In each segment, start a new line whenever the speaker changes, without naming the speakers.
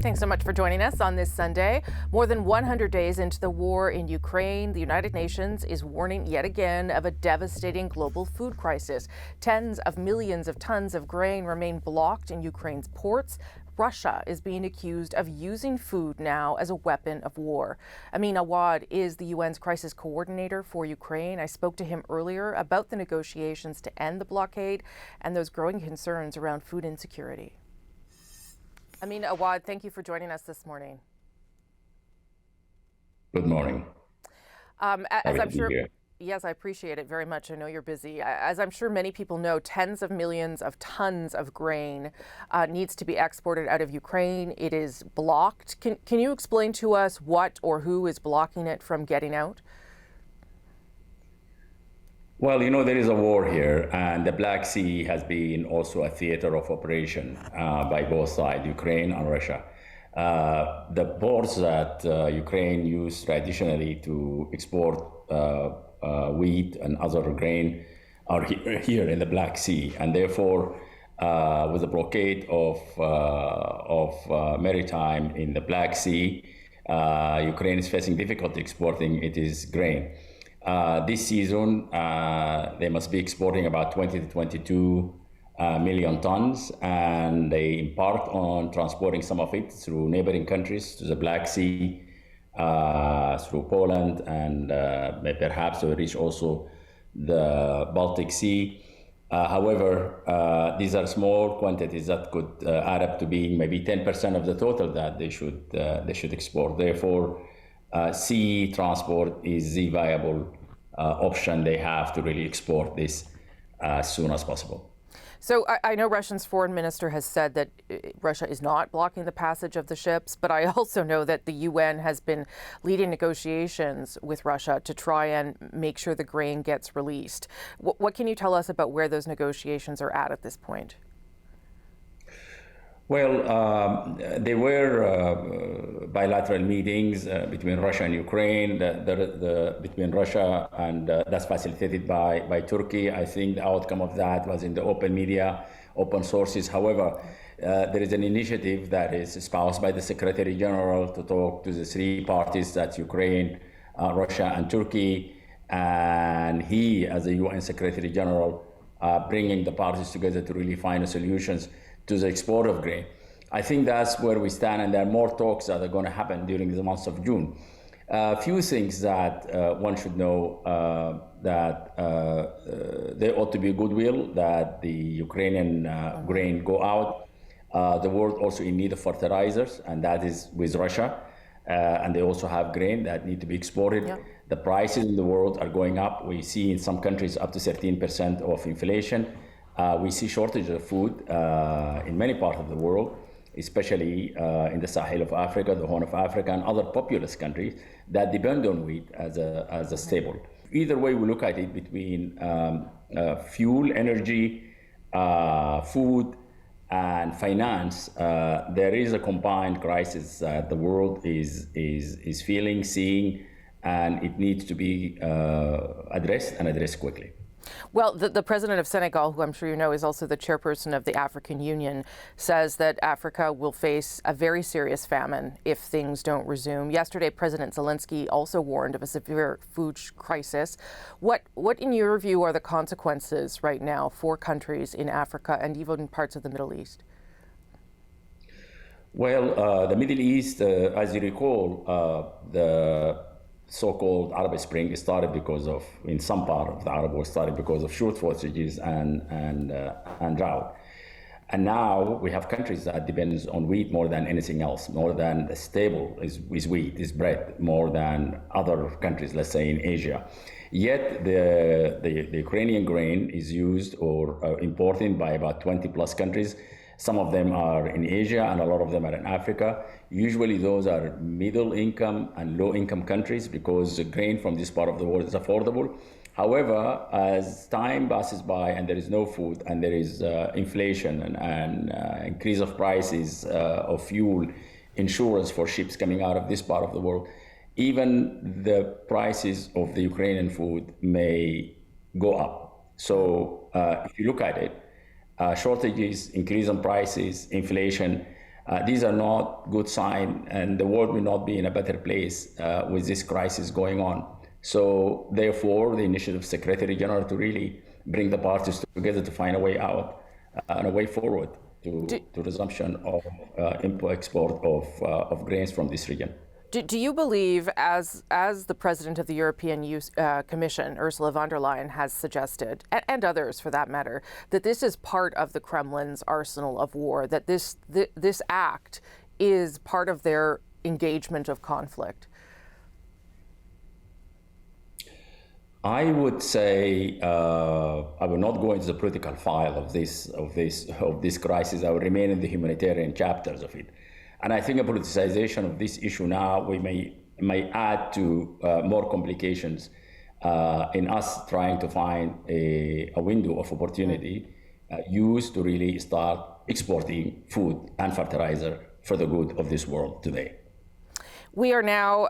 Thanks so much for joining us on this Sunday. More than 100 days into the war in Ukraine, the United Nations is warning yet again of a devastating global food crisis. Tens of millions of tons of grain remain blocked in Ukraine's ports. Russia is being accused of using food now as a weapon of war. Amin Awad is the UN's crisis coordinator for Ukraine. I spoke to him earlier about the negotiations to end the blockade and those growing concerns around food insecurity. Amin Awad, thank you for joining us this morning.
Good morning.
As I'm sure, yes, I appreciate it very much. I know you're busy. As I'm sure many people know, tens of millions of tons of grain needs to be exported out of Ukraine. It is blocked. Can you explain to us what or who is blocking it from getting out?
Well, there is a war here, and the Black Sea has been also a theater of operation by both sides, Ukraine and Russia. The ports that Ukraine used traditionally to export wheat and other grain are here in the Black Sea, and therefore, with the blockade of maritime in the Black Sea, Ukraine is facing difficulty exporting its grain. This season, they must be exporting about 20 to 22 million tons, and they embarked on transporting some of it through neighboring countries to the Black Sea, through Poland, and perhaps to reach also the Baltic Sea. However, these are small quantities that could add up to being maybe 10% of the total that they should export. Therefore, sea transport is the viable option they have to really export this as soon as possible.
So I know Russia's foreign minister has said that Russia is not blocking the passage of the ships, but I also know that the UN has been leading negotiations with Russia to try and make sure the grain gets released. What can you tell us about where those negotiations are at this point?
Well, there were bilateral meetings between Russia and Ukraine, between Russia and that's facilitated by Turkey. I think the outcome of that was in the open media, open sources. However, there is an initiative that is espoused by the Secretary General to talk to the three parties, that's Ukraine, Russia, and Turkey. And he, as the UN Secretary General, bringing the parties together to really find solutions to the export of grain. I think that's where we stand, and there are more talks that are going to happen during the month of June. A few things that one should know, that there ought to be goodwill that the Ukrainian grain go out. The world also in need of fertilizers, and that is with Russia. And they also have grain that need to be exported. Yeah. The prices in the world are going up. We see in some countries up to 13% of inflation. We see shortage of food in many parts of the world, especially in the Sahel of Africa, the Horn of Africa, and other populous countries that depend on wheat as a staple. Either way we look at it, between fuel, energy, food, and finance, there is a combined crisis that the world is feeling, seeing, and it needs to be addressed, and addressed quickly.
Well, the president of Senegal, who I'm sure you know is also the chairperson of the African Union, says that Africa will face a very serious famine if things don't resume. Yesterday, President Zelensky also warned of a severe food crisis. What in your view, are the consequences right now for countries in Africa and even parts of the Middle East? Well,
the Middle East, as you recall, the so-called Arab Spring started because of, in some part of the Arab world, started because of short shortages and drought. And now we have countries that depends on wheat more than anything else, more than the staple is wheat, is bread, more than other countries, let's say in Asia. Yet the Ukrainian grain is used or imported by about 20 plus countries. Some of them are in Asia and a lot of them are in Africa. Usually those are middle income and low income countries because the grain from this part of the world is affordable. However, as time passes by and there is no food and there is inflation and increase of prices of fuel, insurance for ships coming out of this part of the world, even the prices of the Ukrainian food may go up. So if you look at it, shortages, increase in prices, inflation, These are not good signs, and the world will not be in a better place with this crisis going on. So therefore, the initiative of Secretary General to really bring the parties together to find a way out and a way forward to resumption of export of grains from this region.
Do you believe, as the president of the European Commission, Ursula von der Leyen, has suggested, and others for that matter, that this is part of the Kremlin's arsenal of war, that this act is part of their engagement of conflict?
I would say I will not go into the political file of this crisis. I will remain in the humanitarian chapters of it. And I think a politicization of this issue now may add to more complications in us trying to find a window of opportunity used to really start exporting food and fertilizer for the good of this world today.
We are now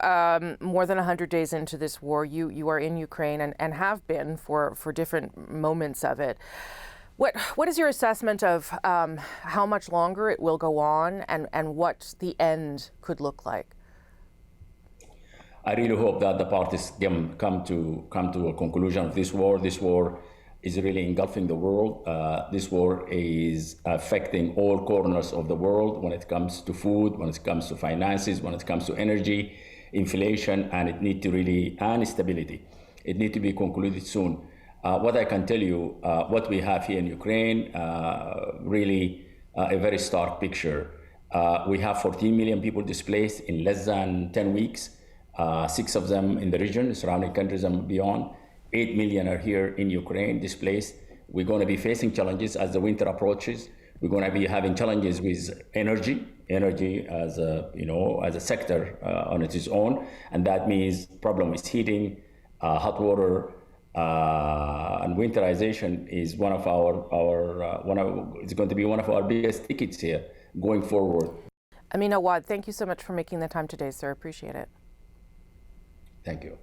more than 100 days into this war. You are in Ukraine and have been for different moments of it. What is your assessment of how much longer it will go on and what the end could look like?
I really hope that the parties come to a conclusion of this war. This war is really engulfing the world. This war is affecting all corners of the world when it comes to food, when it comes to finances, when it comes to energy, inflation, and and stability. It needs to be concluded soon. What I can tell you, what we have here in Ukraine, really a very stark picture. We have 14 million people displaced in less than 10 weeks, 6 of them in the region, surrounding countries and beyond. 8 million are here in Ukraine displaced. We're going to be facing challenges as the winter approaches. We're going to be having challenges with energy as a sector on its own, and that means problem with heating, hot water. And winterization is it's going to be one of our biggest tickets here going forward.
Amin Awad, thank you so much for making the time today, sir. Appreciate it.
Thank you.